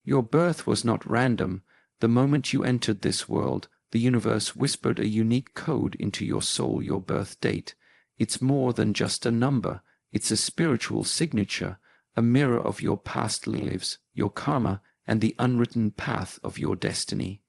Your birth was not random. The moment you entered this world, the universe whispered a unique code into your soul, your birth date. It's more than just a number. It's a spiritual signature, a mirror of your past lives, your karma, and the unwritten path of your destiny.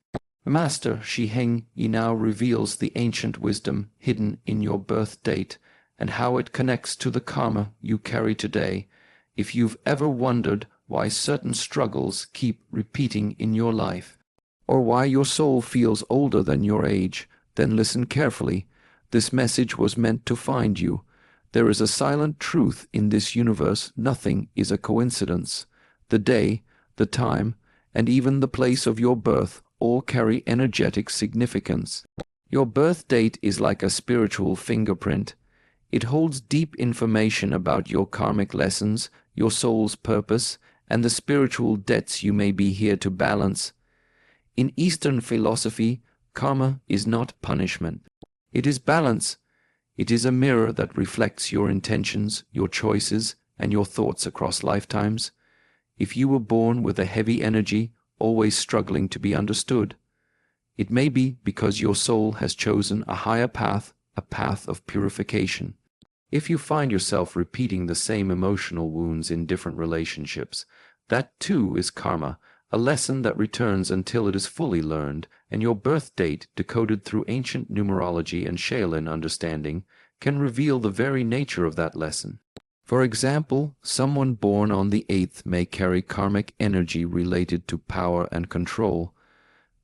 Master Shi Heng Yi now reveals the ancient wisdom hidden in your birth date and how it connects to the karma you carry today. If you've ever wondered why certain struggles keep repeating in your life, or why your soul feels older than your age, then listen carefully. This message was meant to find you. There is a silent truth in this universe. Nothing is a coincidence. The day, the time, and even the place of your birth all carry energetic significance. Your birth date is like a spiritual fingerprint. It holds deep information about your karmic lessons, your soul's purpose, and the spiritual debts you may be here to balance. In Eastern philosophy, karma is not punishment. It is balance. It is a mirror that reflects your intentions, your choices, and your thoughts across lifetimes. If you were born with a heavy energy, always struggling to be understood, it may be because your soul has chosen a higher path, a path of purification. If you find yourself repeating the same emotional wounds in different relationships, that too is karma, a lesson that returns until it is fully learned, and your birth date, decoded through ancient numerology and Shaolin understanding, can reveal the very nature of that lesson. For example, someone born on the 8th may carry karmic energy related to power and control.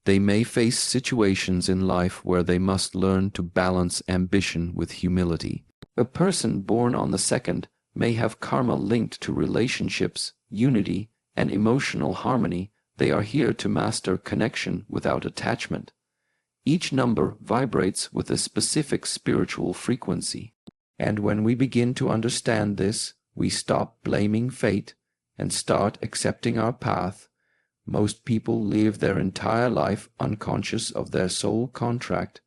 They may face situations in life where they must learn to balance ambition with humility. A person born on the 2nd may have karma linked to relationships, unity, and emotional harmony. They are here to master connection without attachment. Each number vibrates with a specific spiritual frequency. And when we begin to understand this, we stop blaming fate and start accepting our path. Most people live their entire life unconscious of their soul contract.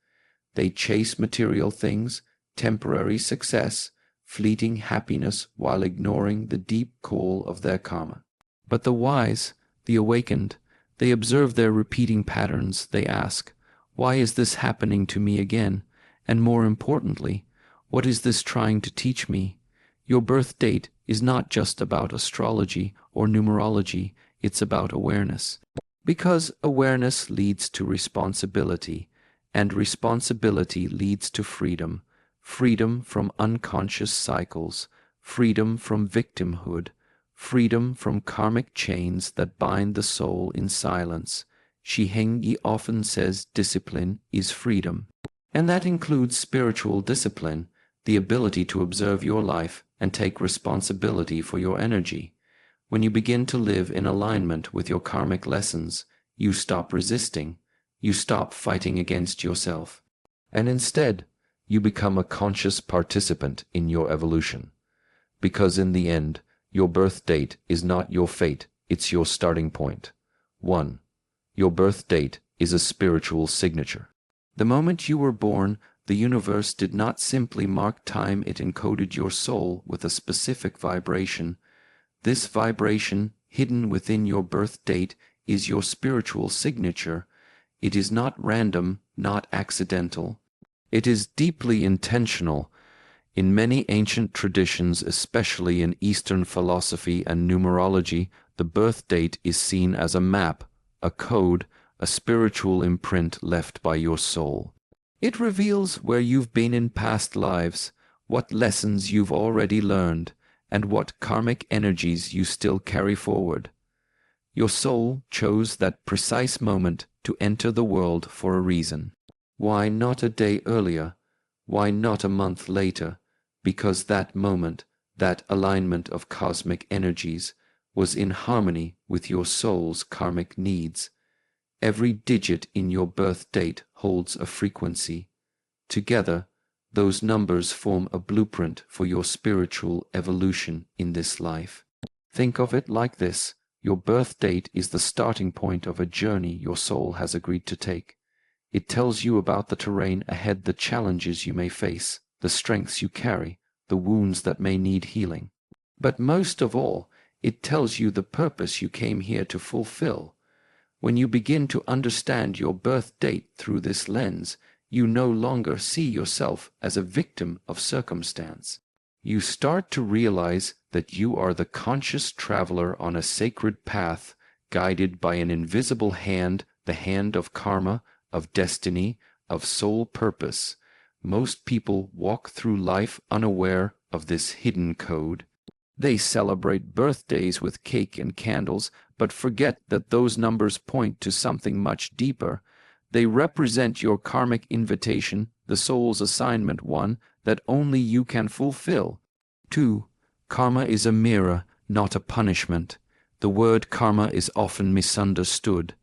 They chase material things, temporary success, fleeting happiness, while ignoring the deep call of their karma. But the wise, the awakened, they observe their repeating patterns. They ask, why is this happening to me again? And more importantly, what is this trying to teach me? Your birth date is not just about astrology or numerology, it's about awareness. Because awareness leads to responsibility, and responsibility leads to freedom. Freedom from unconscious cycles, freedom from victimhood, freedom from karmic chains that bind the soul in silence. Shi Heng Yi often says discipline is freedom. And that includes spiritual discipline, the ability to observe your life and take responsibility for your energy. When you begin to live in alignment with your karmic lessons, you stop resisting, you stop fighting against yourself, and instead, you become a conscious participant in your evolution. Because in the end, your birth date is not your fate, it's your starting point. 1. Your birth date is a spiritual signature. The moment you were born, the universe did not simply mark time, it encoded your soul with a specific vibration. This vibration, hidden within your birth date, is your spiritual signature. It is not random, not accidental. It is deeply intentional. In many ancient traditions, especially in Eastern philosophy and numerology, the birth date is seen as a map, a code, a spiritual imprint left by your soul. It reveals where you've been in past lives, what lessons you've already learned, and what karmic energies you still carry forward. Your soul chose that precise moment to enter the world for a reason. Why not a day earlier? Why not a month later? Because that moment, that alignment of cosmic energies, was in harmony with your soul's karmic needs. Every digit in your birth date holds a frequency. Together, those numbers form a blueprint for your spiritual evolution in this life. Think of it like this. Your birth date is the starting point of a journey your soul has agreed to take. It tells you about the terrain ahead, the challenges you may face, the strengths you carry, the wounds that may need healing. But most of all, It tells you the purpose you came here to fulfill. When you begin to understand your birth date through this lens, you no longer see yourself as a victim of circumstance. You start to realize that you are the conscious traveler on a sacred path, guided by an invisible hand, the hand of karma, of destiny, of soul purpose. Most people walk through life unaware of this hidden code. They celebrate birthdays with cake and candles, but forget that those numbers point to something much deeper. They represent your karmic invitation, the soul's assignment, one that only you can fulfill. 2. Karma is a mirror, not a punishment. The word karma is often misunderstood.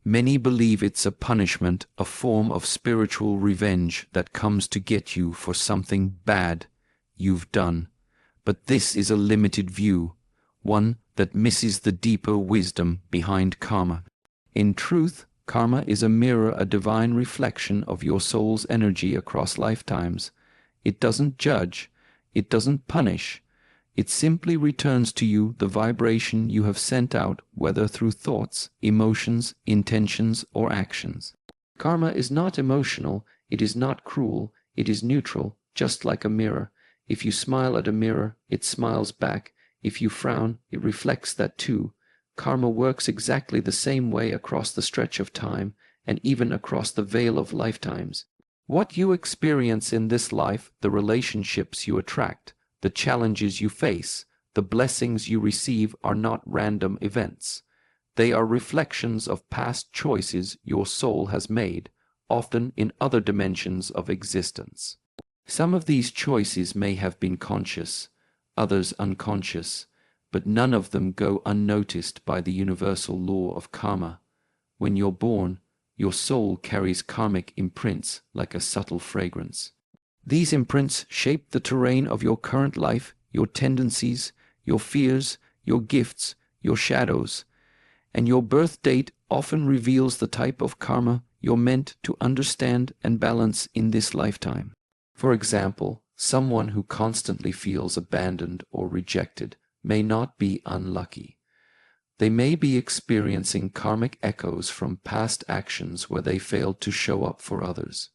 Many believe it's a punishment, a form of spiritual revenge that comes to get you for something bad you've done. But this is a limited view, one that misses the deeper wisdom behind karma. In truth, karma is a mirror, a divine reflection of your soul's energy across lifetimes. It doesn't judge, it doesn't punish. It simply returns to you the vibration you have sent out, whether through thoughts, emotions, intentions, or actions. Karma is not emotional, it is not cruel, it is neutral, just like a mirror. If you smile at a mirror, it smiles back. If you frown, it reflects that too. Karma works exactly the same way across the stretch of time, and even across the veil of lifetimes. What you experience in this life, the relationships you attract, the challenges you face, the blessings you receive are not random events. They are reflections of past choices your soul has made, often in other dimensions of existence. Some of these choices may have been conscious, others unconscious, but none of them go unnoticed by the universal law of karma. When you're born, your soul carries karmic imprints like a subtle fragrance. These imprints shape the terrain of your current life, your tendencies, your fears, your gifts, your shadows, and your birth date often reveals the type of karma you're meant to understand and balance in this lifetime. For example, someone who constantly feels abandoned or rejected may not be unlucky. They may be experiencing karmic echoes from past actions where they failed to show up for others.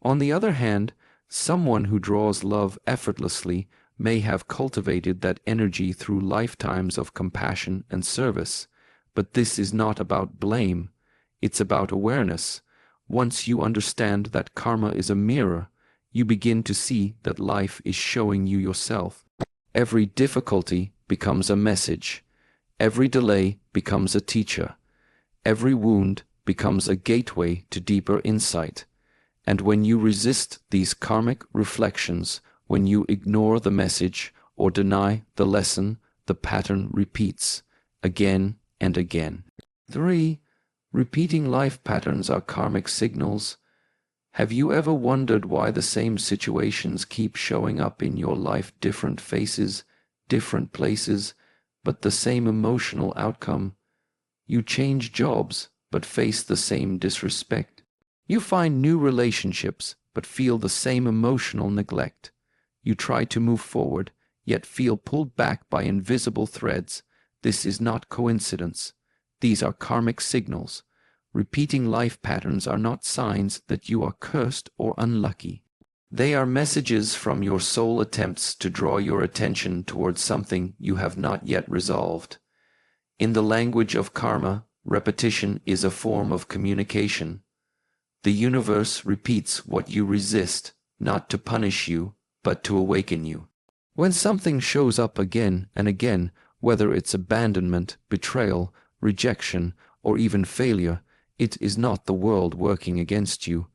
On the other hand, someone who draws love effortlessly may have cultivated that energy through lifetimes of compassion and service. But this is not about blame, it's about awareness. Once you understand that karma is a mirror, you begin to see that life is showing you yourself. Every difficulty becomes a message. Every delay becomes a teacher. Every wound becomes a gateway to deeper insight. And when you resist these karmic reflections, when you ignore the message or deny the lesson, the pattern repeats again and again. 3. Repeating life patterns are karmic signals. Have you ever wondered why the same situations keep showing up in your life, different faces, different places, but the same emotional outcome? You change jobs, but face the same disrespect. You find new relationships, but feel the same emotional neglect. You try to move forward, yet feel pulled back by invisible threads. This is not coincidence. These are karmic signals. Repeating life patterns are not signs that you are cursed or unlucky. They are messages from your soul attempts to draw your attention towards something you have not yet resolved. In the language of karma, repetition is a form of communication. The universe repeats what you resist, not to punish you, but to awaken you. When something shows up again and again, whether it's abandonment, betrayal, rejection, or even failure, it is not the world working against you.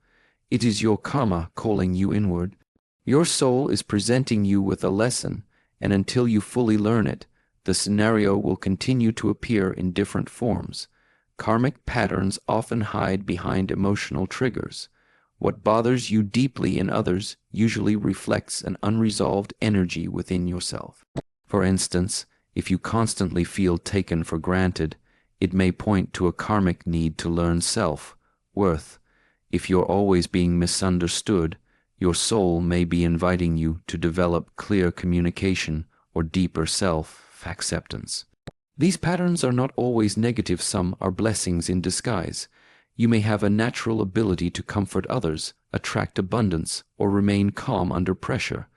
It is your karma calling you inward. Your soul is presenting you with a lesson, and until you fully learn it, the scenario will continue to appear in different forms. Karmic patterns often hide behind emotional triggers. What bothers you deeply in others usually reflects an unresolved energy within yourself. For instance, if you constantly feel taken for granted, it may point to a karmic need to learn self-worth. If you're always being misunderstood, your soul may be inviting you to develop clear communication or deeper self-acceptance. These patterns are not always negative, some are blessings in disguise. You may have a natural ability to comfort others, attract abundance, or remain calm under pressure.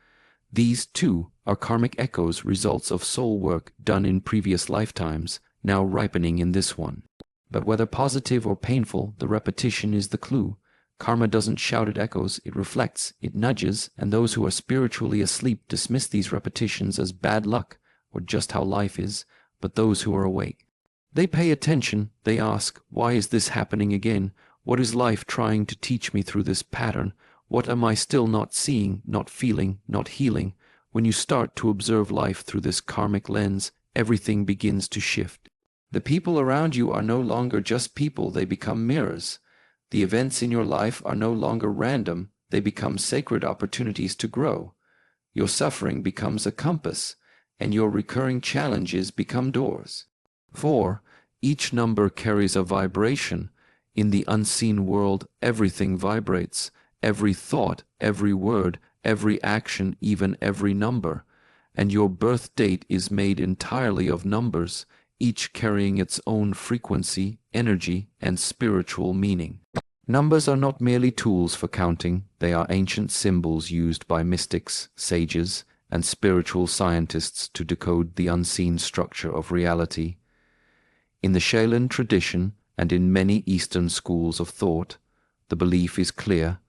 These, too, are karmic echoes, results of soul work done in previous lifetimes, now ripening in this one. But whether positive or painful, the repetition is the clue. Karma doesn't shout, it echoes, it reflects, it nudges, and those who are spiritually asleep dismiss these repetitions as bad luck or just how life is, but those who are awake, they pay attention, they ask, why is this happening again? What is life trying to teach me through this pattern? What am I still not seeing, not feeling, not healing? When you start to observe life through this karmic lens, everything begins to shift. The people around you are no longer just people, they become mirrors. The events in your life are no longer random, they become sacred opportunities to grow. Your suffering becomes a compass, and your recurring challenges become doors. 4. Each number carries a vibration. In the unseen world, everything vibrates. Every thought, every word, every action, even every number. And your birth date is made entirely of numbers, each carrying its own frequency, energy, and spiritual meaning. Numbers are not merely tools for counting, they are ancient symbols used by mystics, sages, and spiritual scientists to decode the unseen structure of reality. In the Shi Heng tradition and in many Eastern schools of thought, the belief is clear: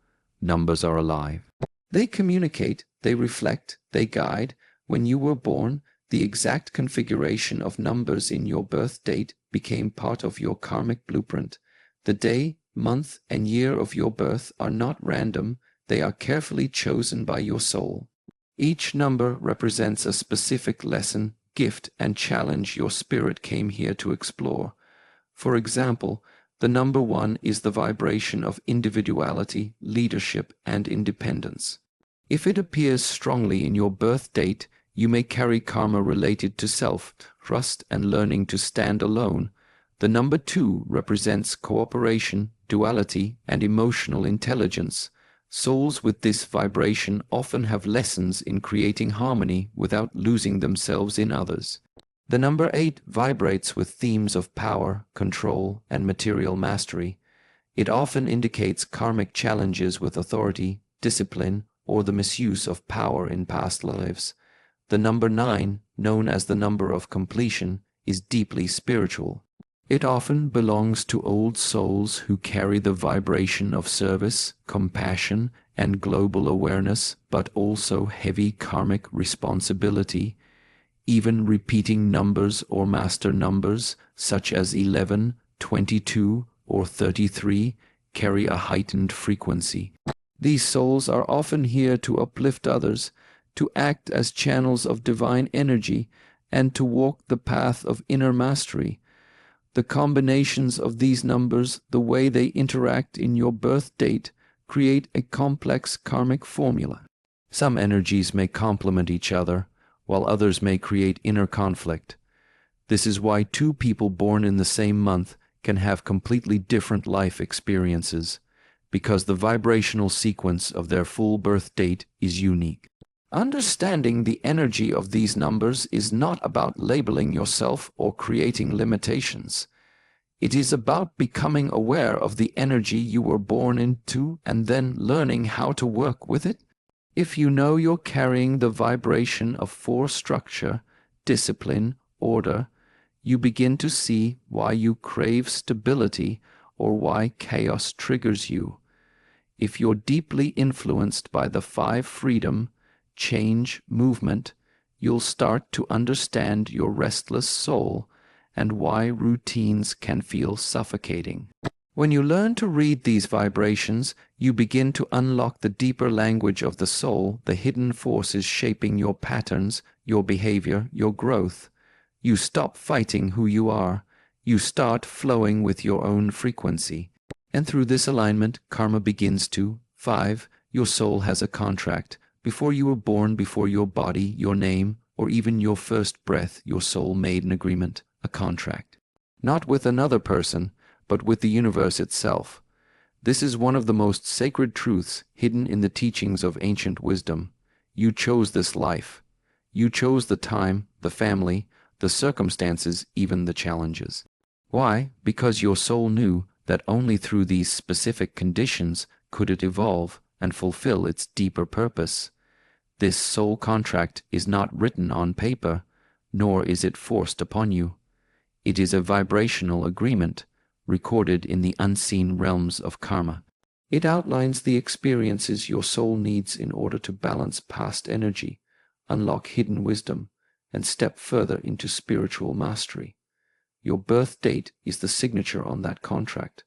numbers are alive. They communicate, they reflect, they guide. When you were born, the exact configuration of numbers in your birth date became part of your karmic blueprint. The day, month, and year of your birth are not random, they are carefully chosen by your soul. Each number represents a specific lesson, gift, and challenge your spirit came here to explore. For example, the number 1 is the vibration of individuality, leadership, and independence. If it appears strongly in your birth date, you may carry karma related to self, trust, and learning to stand alone. The number 2 represents cooperation, duality, and emotional intelligence. Souls with this vibration often have lessons in creating harmony without losing themselves in others. The number 8 vibrates with themes of power, control, and material mastery. It often indicates karmic challenges with authority, discipline, or the misuse of power in past lives. The number 9, known as the number of completion, is deeply spiritual. It often belongs to old souls who carry the vibration of service, compassion, and global awareness, but also heavy karmic responsibility. Even repeating numbers or master numbers, such as 11, 22, or 33, carry a heightened frequency. These souls are often here to uplift others, to act as channels of divine energy, and to walk the path of inner mastery. The combinations of these numbers, the way they interact in your birth date, create a complex karmic formula. Some energies may complement each other, while others may create inner conflict. This is why two people born in the same month can have completely different life experiences, because the vibrational sequence of their full birth date is unique. Understanding the energy of these numbers is not about labeling yourself or creating limitations. It is about becoming aware of the energy you were born into and then learning how to work with it. If you know you're carrying the vibration of force, structure, discipline, order, you begin to see why you crave stability or why chaos triggers you. If you're deeply influenced by the 5 freedom, change, movement, you'll start to understand your restless soul and why routines can feel suffocating. When you learn to read these vibrations, you begin to unlock the deeper language of the soul, the hidden forces shaping your patterns, your behavior, your growth. You stop fighting who you are. You start flowing with your own frequency. And through this alignment, karma begins to. 5. Your soul has a contract. Before you were born, before your body, your name, or even your first breath, your soul made an agreement, a contract. Not with another person, but with the universe itself. This is one of the most sacred truths hidden in the teachings of ancient wisdom. You chose this life. You chose the time, the family, the circumstances, even the challenges. Why? Because your soul knew that only through these specific conditions could it evolve and fulfill its deeper purpose. This soul contract is not written on paper, nor is it forced upon you. It is a vibrational agreement, recorded in the unseen realms of karma. It outlines the experiences your soul needs in order to balance past energy, unlock hidden wisdom, and step further into spiritual mastery. Your birth date is the signature on that contract.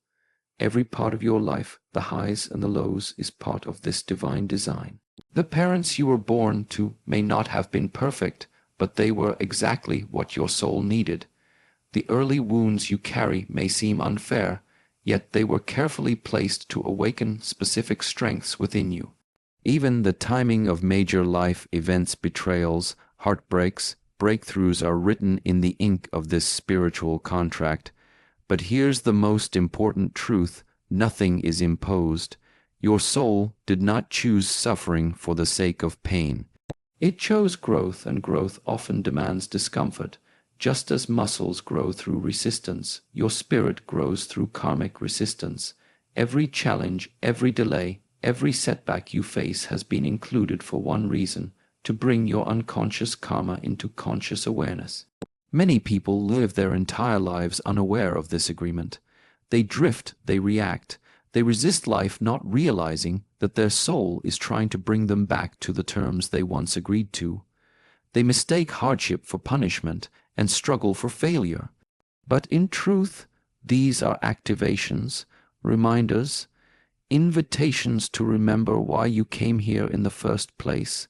Every part of your life, the highs and the lows, is part of this divine design. The parents you were born to may not have been perfect, but they were exactly what your soul needed. The early wounds you carry may seem unfair, yet they were carefully placed to awaken specific strengths within you. Even the timing of major life events, betrayals, heartbreaks, breakthroughs are written in the ink of this spiritual contract. But here's the most important truth: nothing is imposed. Your soul did not choose suffering for the sake of pain. It chose growth, and growth often demands discomfort. Just as muscles grow through resistance, your spirit grows through karmic resistance. Every challenge, every delay, every setback you face has been included for one reason: to bring your unconscious karma into conscious awareness. Many people live their entire lives unaware of this agreement. They drift, they react, they resist life, not realizing that their soul is trying to bring them back to the terms they once agreed to. They mistake hardship for punishment and struggle for failure. But in truth, these are activations, reminders, invitations to remember why you came here in the first place.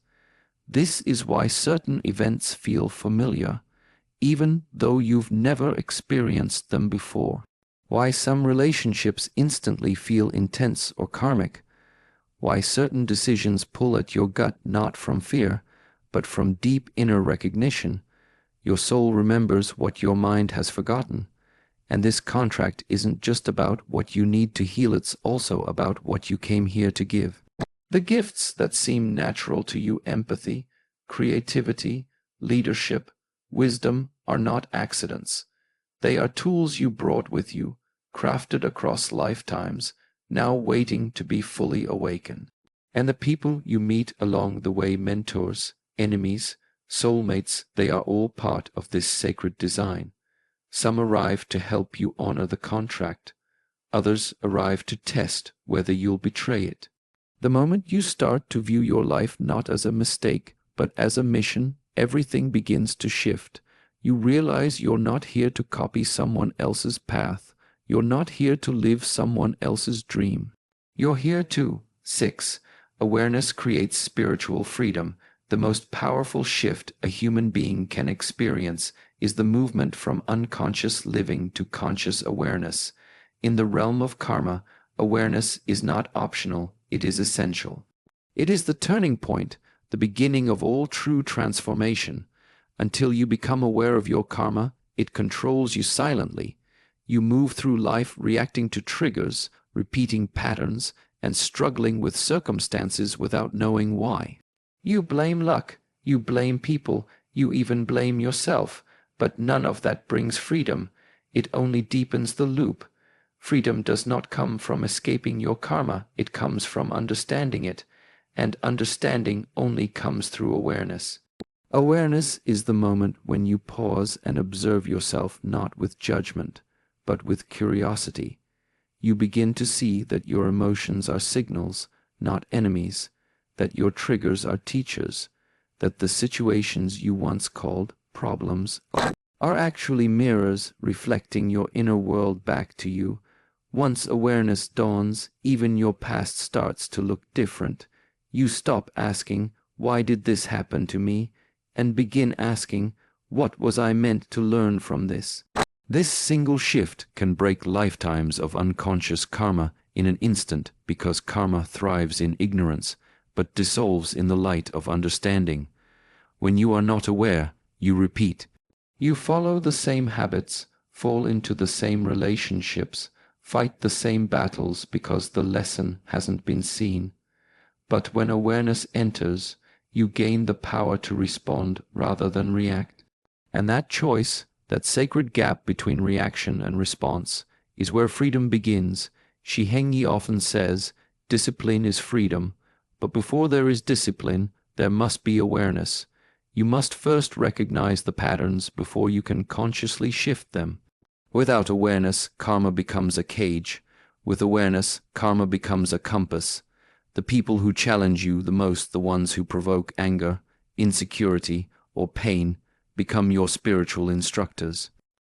This is why certain events feel familiar, even though you've never experienced them before. Why some relationships instantly feel intense or karmic. Why certain decisions pull at your gut, not from fear, but from deep inner recognition. Your soul remembers what your mind has forgotten. And this contract isn't just about what you need to heal, it's also about what you came here to give. The gifts that seem natural to you, empathy, creativity, leadership, wisdom, are not accidents. They are tools you brought with you, crafted across lifetimes, now waiting to be fully awakened. And the people you meet along the way, mentors, enemies, soulmates, they are all part of this sacred design. Some arrive to help you honor the contract. Others arrive to test whether you'll betray it. The moment you start to view your life not as a mistake, but as a mission, everything begins to shift. You realize you're not here to copy someone else's path. You're not here to live someone else's dream. You're here to 6. Awareness creates spiritual freedom. The most powerful shift a human being can experience is the movement from unconscious living to conscious awareness. In the realm of karma, awareness is not optional, it is essential. It is the turning point, the beginning of all true transformation. Until you become aware of your karma, it controls you silently. You move through life reacting to triggers, repeating patterns, and struggling with circumstances without knowing why. You blame luck, you blame people, you even blame yourself, but none of that brings freedom. It only deepens the loop. Freedom does not come from escaping your karma, it comes from understanding it, and understanding only comes through awareness. Awareness is the moment when you pause and observe yourself not with judgment, but with curiosity. You begin to see that your emotions are signals, not enemies, that your triggers are teachers, that the situations you once called problems are actually mirrors reflecting your inner world back to you. Once awareness dawns, even your past starts to look different. You stop asking, "Why did this happen to me?" and begin asking, "What was I meant to learn from this?" This single shift can break lifetimes of unconscious karma in an instant, because karma thrives in ignorance, but dissolves in the light of understanding. When you are not aware, you repeat. You follow the same habits, fall into the same relationships, fight the same battles because the lesson hasn't been seen. But when awareness enters, you gain the power to respond rather than react. And that choice, that sacred gap between reaction and response, is where freedom begins. Shi Heng Yi often says, discipline is freedom, but before there is discipline, there must be awareness. You must first recognize the patterns before you can consciously shift them. Without awareness, karma becomes a cage. With awareness, karma becomes a compass. The people who challenge you the most, the ones who provoke anger, insecurity, or pain, become your spiritual instructors.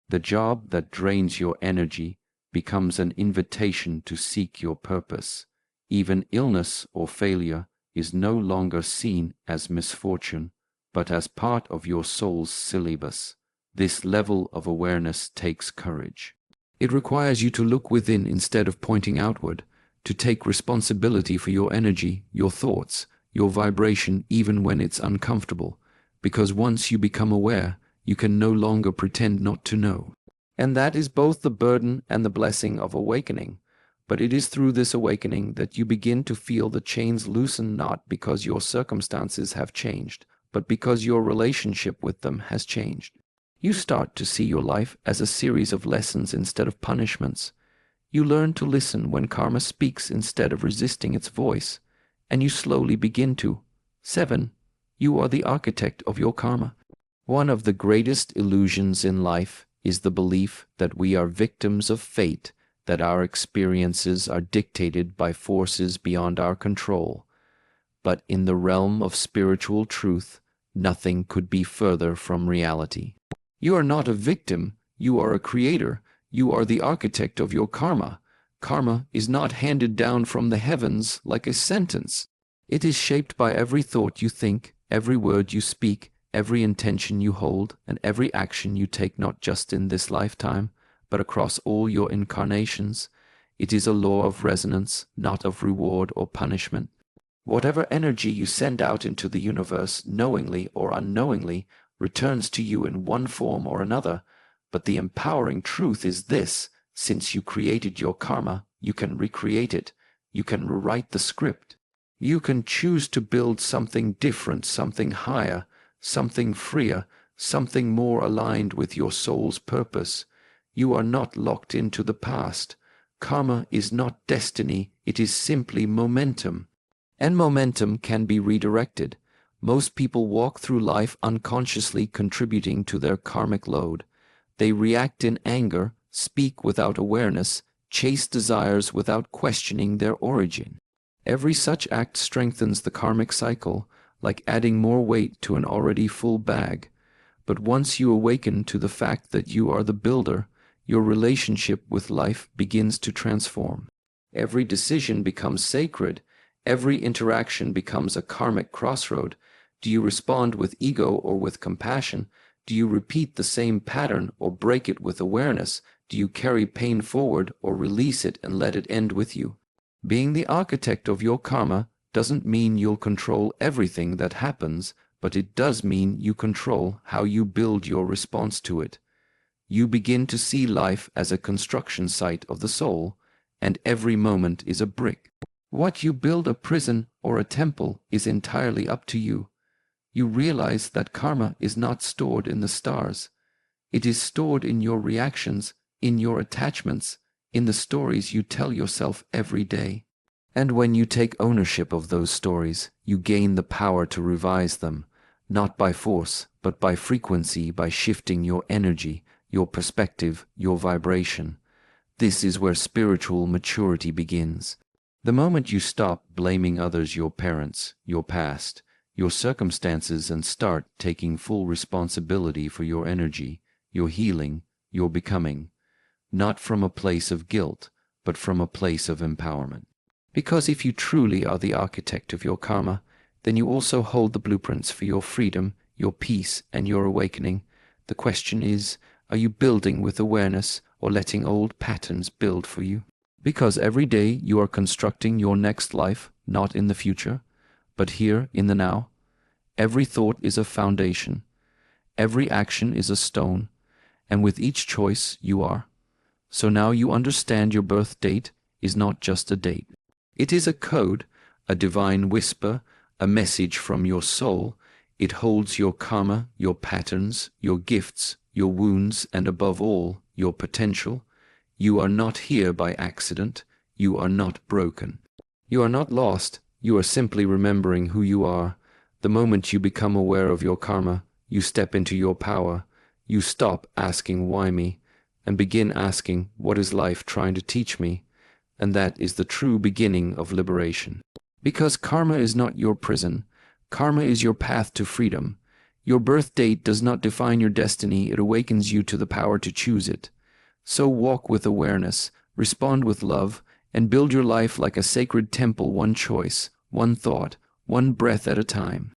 The job that drains your energy becomes an invitation to seek your purpose. Even illness or failure is no longer seen as misfortune, but as part of your soul's syllabus. This level of awareness takes courage. It requires you to look within instead of pointing outward, to take responsibility for your energy, your thoughts, your vibration, even when it's uncomfortable. Because once you become aware, you can no longer pretend not to know. And that is both the burden and the blessing of awakening. But it is through this awakening that you begin to feel the chains loosen, not because your circumstances have changed, but because your relationship with them has changed. You start to see your life as a series of lessons instead of punishments. You learn to listen when karma speaks instead of resisting its voice, and you slowly begin to. 7. You are the architect of your karma. One of the greatest illusions in life is the belief that we are victims of fate, that our experiences are dictated by forces beyond our control. But in the realm of spiritual truth, nothing could be further from reality. You are not a victim, you are a creator. You are the architect of your karma. Karma is not handed down from the heavens like a sentence. It is shaped by every thought you think, every word you speak, every intention you hold, and every action you take, not just in this lifetime, but across all your incarnations. It is a law of resonance, not of reward or punishment. Whatever energy you send out into the universe, knowingly or unknowingly, returns to you in one form or another. But the empowering truth is this: since you created your karma, you can recreate it. You can rewrite the script. You can choose to build something different, something higher, something freer, something more aligned with your soul's purpose. You are not locked into the past. Karma is not destiny, it is simply momentum. And momentum can be redirected. Most people walk through life unconsciously contributing to their karmic load. They react in anger, speak without awareness, chase desires without questioning their origin. Every such act strengthens the karmic cycle, like adding more weight to an already full bag. But once you awaken to the fact that you are the builder, your relationship with life begins to transform. Every decision becomes sacred. Every interaction becomes a karmic crossroad. Do you respond with ego or with compassion? Do you repeat the same pattern or break it with awareness? Do you carry pain forward or release it and let it end with you? Being the architect of your karma doesn't mean you'll control everything that happens, but it does mean you control how you build your response to it. You begin to see life as a construction site of the soul, and every moment is a brick. What you build, a prison or a temple, is entirely up to you. You realize that karma is not stored in the stars. It is stored in your reactions, in your attachments, in the stories you tell yourself every day. And when you take ownership of those stories, you gain the power to revise them, not by force, but by frequency, by shifting your energy, your perspective, your vibration. This is where spiritual maturity begins. The moment you stop blaming others, your parents, your past, your circumstances, and start taking full responsibility for your energy, your healing, your becoming, not from a place of guilt, but from a place of empowerment. Because if you truly are the architect of your karma, then you also hold the blueprints for your freedom, your peace, and your awakening. The question is, are you building with awareness or letting old patterns build for you? Because every day you are constructing your next life, not in the future, but here in the now. Every thought is a foundation. Every action is a stone. And with each choice you are. So now you understand your birth date is not just a date. It is a code, a divine whisper, a message from your soul. It holds your karma, your patterns, your gifts, your wounds, and above all, your potential. You are not here by accident. You are not broken. You are not lost. You are simply remembering who you are. The moment you become aware of your karma, you step into your power. You stop asking why me, and begin asking what is life trying to teach me, and that is the true beginning of liberation. Because karma is not your prison. Karma is your path to freedom. Your birth date does not define your destiny, it awakens you to the power to choose it. So walk with awareness, respond with love, and build your life like a sacred temple, one choice, one thought, one breath at a time.